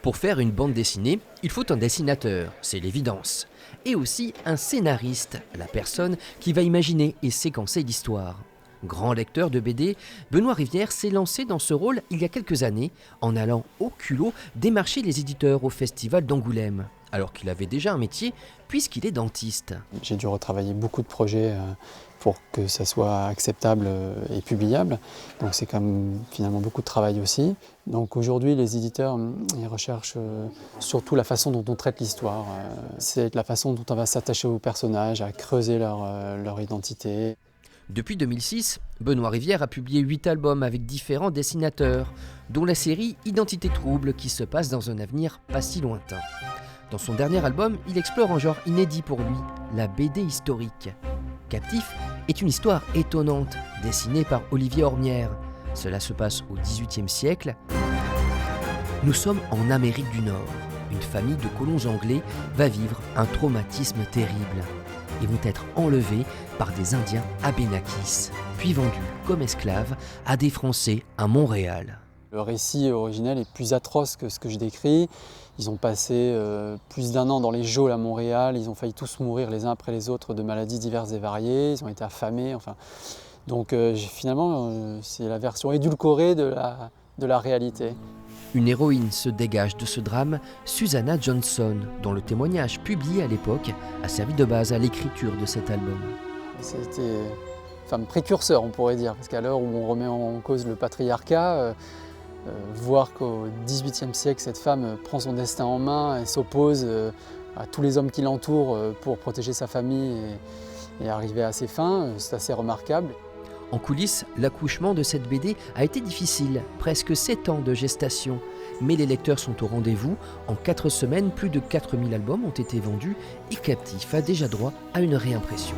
Pour faire une bande dessinée, il faut un dessinateur, c'est l'évidence. Et aussi un scénariste, la personne qui va imaginer et séquencer l'histoire. Grand lecteur de BD, Benoît Rivière s'est lancé dans ce rôle il y a quelques années en allant au culot démarcher les éditeurs au Festival d'Angoulême, alors qu'il avait déjà un métier puisqu'il est dentiste. J'ai dû retravailler beaucoup de projets pour que ça soit acceptable et publiable. Donc c'est quand même finalement beaucoup de travail aussi. Donc aujourd'hui les éditeurs ils recherchent surtout la façon dont on traite l'histoire. C'est la façon dont on va s'attacher aux personnages, à creuser leur identité. Depuis 2006, Benoît Rivière a publié 8 albums avec différents dessinateurs, dont la série Identité trouble qui se passe dans un avenir pas si lointain. Dans son dernier album, il explore un genre inédit pour lui, la BD historique. Captif est une histoire étonnante, dessinée par Olivier Ormière. Cela se passe au XVIIIe siècle. Nous sommes en Amérique du Nord. Une famille de colons anglais va vivre un traumatisme terrible. Ils vont être enlevés par des Indiens Abénakis, puis vendus comme esclaves à des Français à Montréal. Le récit originel est plus atroce que ce que je décris. Ils ont passé plus d'1 an dans les geôles à Montréal, ils ont failli tous mourir les uns après les autres de maladies diverses et variées, ils ont été affamés. Donc finalement, c'est la version édulcorée de la réalité. Une héroïne se dégage de ce drame, Susanna Johnson, dont le témoignage publié à l'époque a servi de base à l'écriture de cet album. C'était une femme précurseur, on pourrait dire, parce qu'à l'heure où on remet en cause le patriarcat, voir qu'au XVIIIe siècle, cette femme prend son destin en main et s'oppose à tous les hommes qui l'entourent pour protéger sa famille et arriver à ses fins, c'est assez remarquable. En coulisses, l'accouchement de cette BD a été difficile, presque 7 ans de gestation. Mais les lecteurs sont au rendez-vous. En 4 semaines, plus de 4000 albums ont été vendus et Captif a déjà droit à une réimpression.